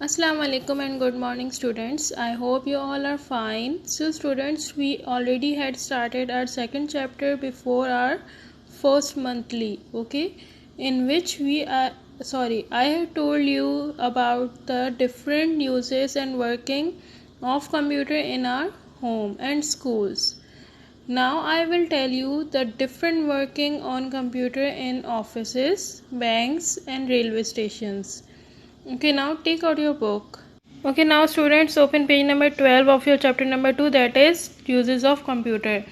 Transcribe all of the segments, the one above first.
Assalamu alaikum and good morning students. I hope you all are fine. So students, we already had started our second chapter before our first monthly, okay, in which I have told you about the different uses and working of computer in our home and schools. Now I will tell you the different working on computer in offices, banks and railway stations. Okay, now take out your book. Okay, now students, open page number 12 of your chapter number 2, that is uses of computer.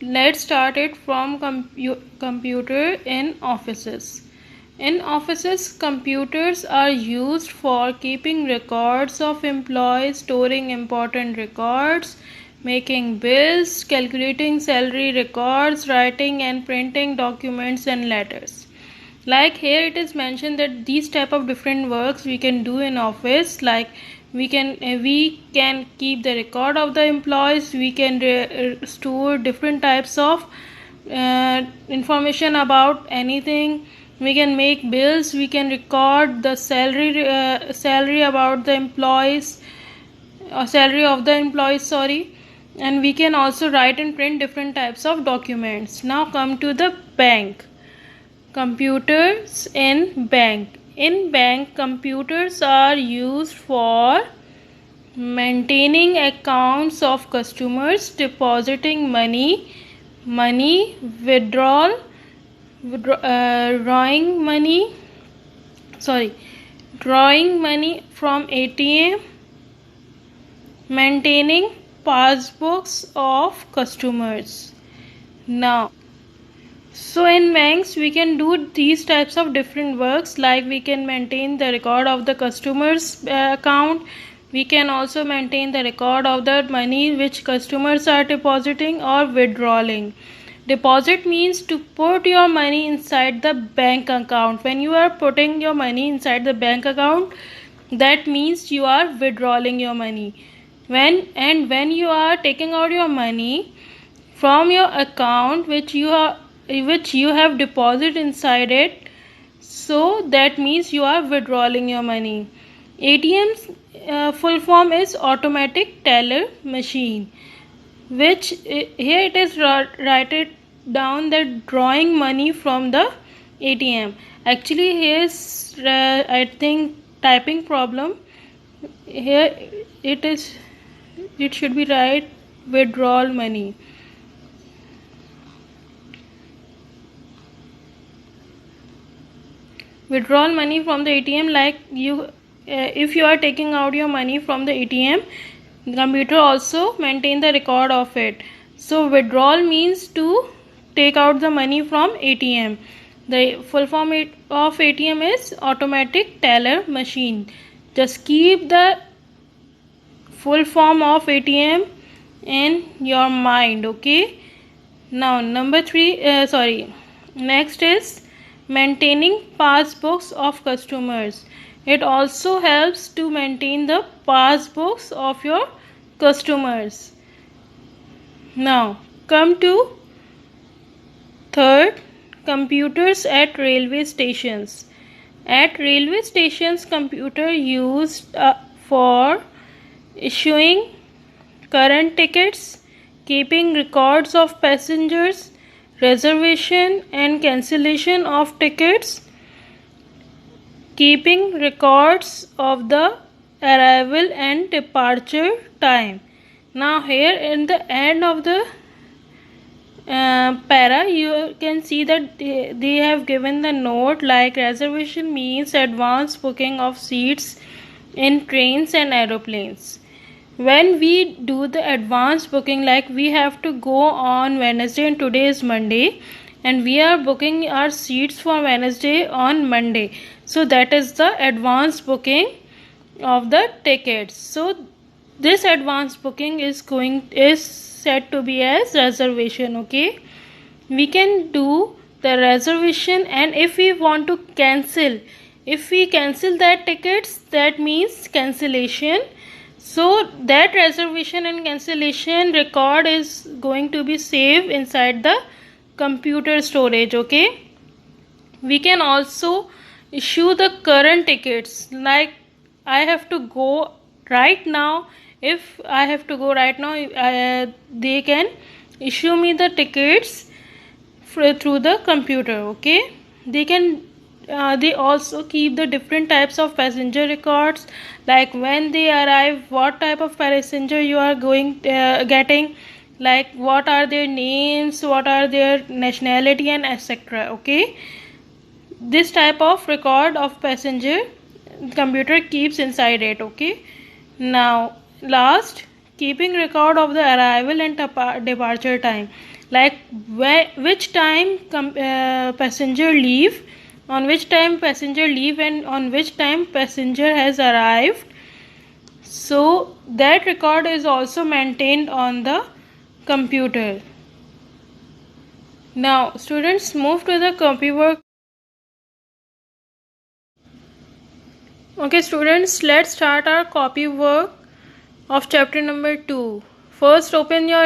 Let's start it from computer in offices. In offices, computers are used for keeping records of employees, storing important records, making bills, calculating salary records, writing and printing documents and letters. Like here it is mentioned that these type of different works we can do in office, like we can keep the record of the employees, we can store different types of information about anything, we can make bills, we can record the salary about the employees, salary of the employees, sorry, and we can also write and print different types of documents. Now come to the bank. Computers in bank. In bank, computers are used for maintaining accounts of customers, depositing money, withdrawal, drawing money, drawing money from ATM, maintaining passbooks of customers. Now, so in banks we can do these types of different works, like we can maintain the record of the customer's account, we can also maintain the record of the money which customers are depositing or withdrawing. Deposit means to put your money inside the bank account. When you are putting your money inside the bank account, that means you are withdrawing your money. When you are taking out your money from your account which you have deposited inside it, so that means you are withdrawing your money. ATM's full form is automatic teller machine, which here it is write it down that drawing money from the ATM. Actually here is I think typing problem. Here it should be right withdrawal money. Withdrawal money from the ATM, like if you are taking out your money from the ATM, the computer also maintain the record of it. So withdrawal means to take out the money from ATM. The full form of ATM is automatic teller machine. Just keep the full form of ATM in your mind, okay? Now next is maintaining passbooks of customers. It also helps to maintain the passbooks of your customers. Now come to third, computers at railway stations. At railway stations, computer used for issuing current tickets, keeping records of passengers, reservation and cancellation of tickets, keeping records of the arrival and departure time. Now here in the end of the para you can see that they have given the note, like reservation means advance booking of seats in trains and aeroplanes. When we do the advance booking, like we have to go on Wednesday and today is Monday, and we are booking our seats for Wednesday on Monday, so that is the advance booking of the tickets. So this advance booking is said to be as reservation, okay? We can do the reservation, and if we want to cancel, if we cancel that tickets, that means cancellation. So that reservation and cancellation record is going to be saved inside the computer storage, okay? We can also issue the current tickets, like I have to go right now, they can issue me the tickets through the computer. Okay, they can they also keep the different types of passenger records, like when they arrive, what type of passenger you are getting, like what are their names, what are their nationality, and etc. Okay, this type of record of passenger computer keeps inside it. Okay, now last, keeping record of the arrival and departure time, like which time passenger leave, on which time passenger leave, and on which time passenger has arrived. So that record is also maintained on the computer. Now students, move to the copy work. Okay students, let's start our copy work of chapter number 2. First, open your